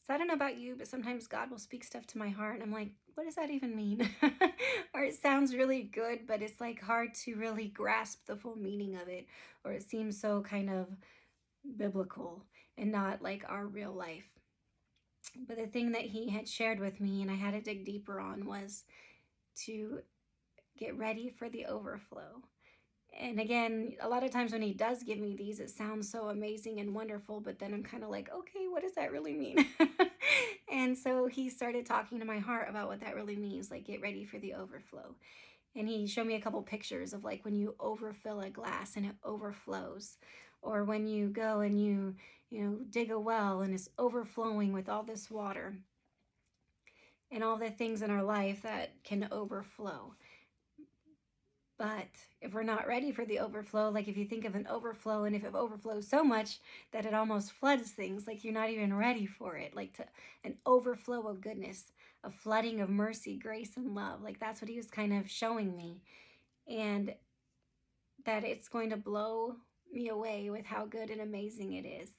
So I don't know about you, but sometimes God will speak stuff to my heart and I'm like, what does that even mean? Or it sounds really good, but it's like hard to really grasp the full meaning of it. Or it seems so kind of biblical and not like our real life. But the thing that he had shared with me and I had to dig deeper on was to get ready for the overflow. And again, a lot of times when he does give me these, it sounds so amazing and wonderful, but then I'm kind of like, okay, what does that really mean? And so he started talking to my heart about what that really means, like get ready for the overflow. And he showed me a couple pictures of like when you overfill a glass and it overflows, or when you go and you dig a well and it's overflowing with all this water and all the things in our life that can overflow. But if we're not ready for the overflow, like if you think of an overflow and if it overflows so much that it almost floods things, like you're not even ready for it, like an overflow of goodness, a flooding of mercy, grace, and love. Like that's what he was kind of showing me. And that it's going to blow me away with how good and amazing it is.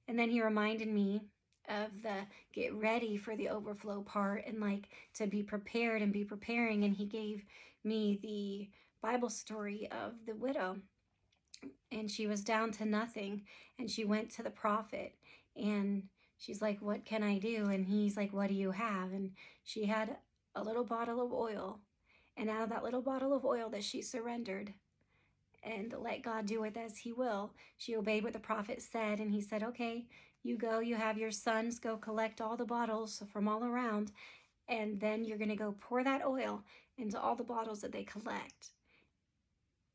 And then he reminded me of the get ready for the overflow part and like to be prepared and be preparing. And he gave me the Bible story of the widow. And she was down to nothing. And she went to the prophet. And she's like, what can I do? And he's like, what do you have? And she had a little bottle of oil. And out of that little bottle of oil that she surrendered and let God do it as he will, she obeyed what the prophet said. And he said, okay, you go, you have your sons go collect all the bottles from all around. And then you're going to go pour that oil into all the bottles that they collect.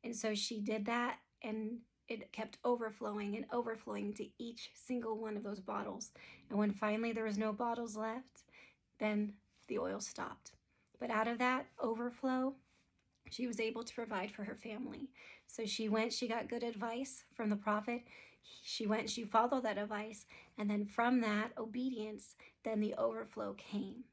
And so she did that, and it kept overflowing and overflowing to each single one of those bottles. And when finally there was no bottles left, then the oil stopped. But out of that overflow, she was able to provide for her family. So she went, she got good advice from the prophet. She went, she followed that advice. And then from that obedience, then the overflow came.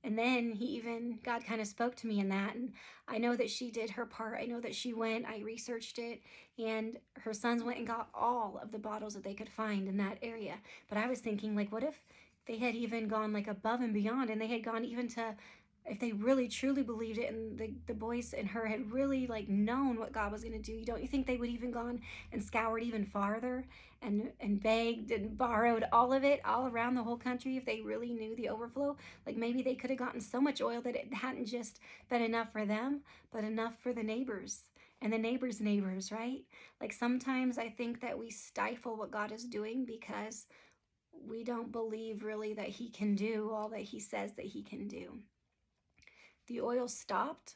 And then God kind of spoke to me in that. And I know that she did her part. I know that she went, I researched it, and her sons went and got all of the bottles that they could find in that area. But I was thinking, like, what if they had even gone like above and beyond and they had gone even to, if they really truly believed it and the boys and her had really like known what God was going to do, don't you think they would even gone and scoured even farther and begged and borrowed all of it all around the whole country if they really knew the overflow? Like maybe they could have gotten so much oil that it hadn't just been enough for them, but enough for the neighbors and the neighbors' neighbors, right? Like sometimes I think that we stifle what God is doing because we don't believe really that he can do all that he says that he can do. The oil stopped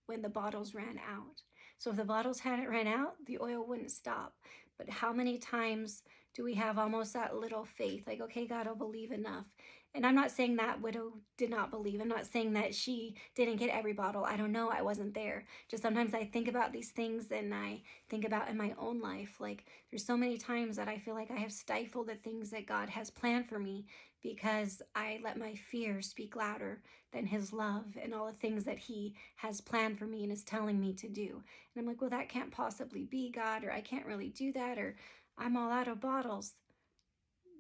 when the bottles ran out. So if the bottles hadn't ran out, the oil wouldn't stop. But how many times do we have almost that little faith? Like, okay, God, I'll believe enough. And I'm not saying that widow did not believe. I'm not saying that she didn't get every bottle. I don't know. I wasn't there. Just sometimes I think about these things and I think about in my own life. Like there's so many times that I feel like I have stifled the things that God has planned for me because I let my fear speak louder than his love and all the things that he has planned for me and is telling me to do. And I'm like, well, that can't possibly be God, or I can't really do that, or I'm all out of bottles.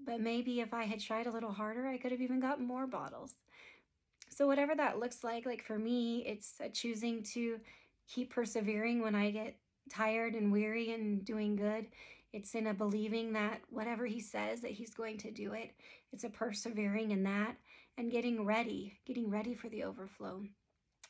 But maybe if I had tried a little harder, I could have even gotten more bottles. So whatever that looks like for me, it's a choosing to keep persevering when I get tired and weary and doing good. It's in a believing that whatever he says that he's going to do it. It's a persevering in that and getting ready for the overflow,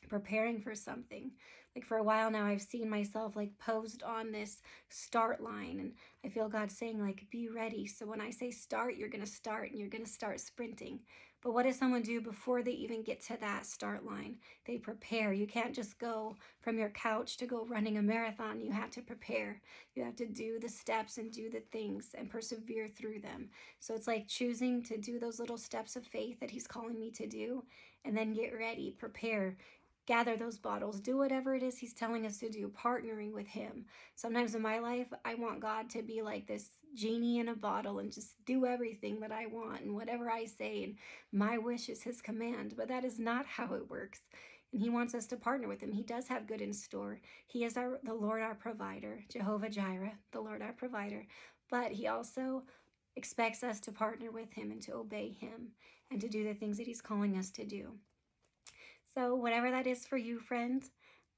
preparing for something. Like for a while now, I've seen myself like posed on this start line, and I feel God saying like, be ready. So when I say start, you're going to start and you're going to start sprinting. But what does someone do before they even get to that start line? They prepare. You can't just go from your couch to go running a marathon. You have to prepare. You have to do the steps and do the things and persevere through them. So it's like choosing to do those little steps of faith that he's calling me to do, and then get ready, prepare, gather those bottles, do whatever it is he's telling us to do, partnering with him. Sometimes in my life, I want God to be like this genie in a bottle and just do everything that I want and whatever I say, and my wish is his command. But that is not how it works. And he wants us to partner with him. He does have good in store. He is the Lord our provider, Jehovah Jireh, the Lord our provider. But he also expects us to partner with him and to obey him and to do the things that he's calling us to do. So, whatever that is for you, friend,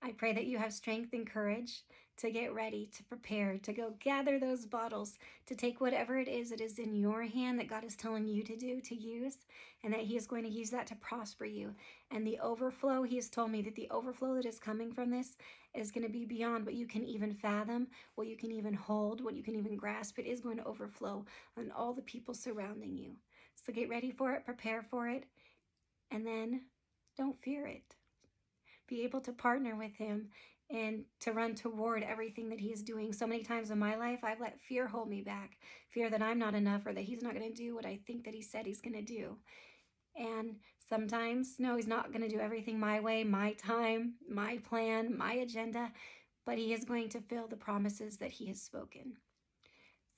I pray that you have strength and courage to get ready, to prepare, to go gather those bottles, to take whatever it is that is in your hand that God is telling you to do, to use, and that He is going to use that to prosper you. And the overflow, He has told me that the overflow that is coming from this is going to be beyond what you can even fathom, what you can even hold, what you can even grasp. It is going to overflow on all the people surrounding you. So get ready for it, prepare for it, and then don't fear it. Be able to partner with him and to run toward everything that he is doing. So many times in my life, I've let fear hold me back. Fear that I'm not enough or that he's not going to do what I think that he said he's going to do. And sometimes, no, he's not going to do everything my way, my time, my plan, my agenda, but he is going to fill the promises that he has spoken.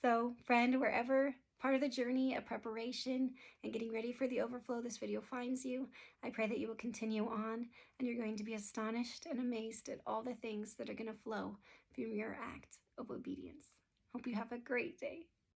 So, friend, wherever part of the journey of preparation and getting ready for the overflow this video finds you, I pray that you will continue on and you're going to be astonished and amazed at all the things that are going to flow from your act of obedience. Hope you have a great day.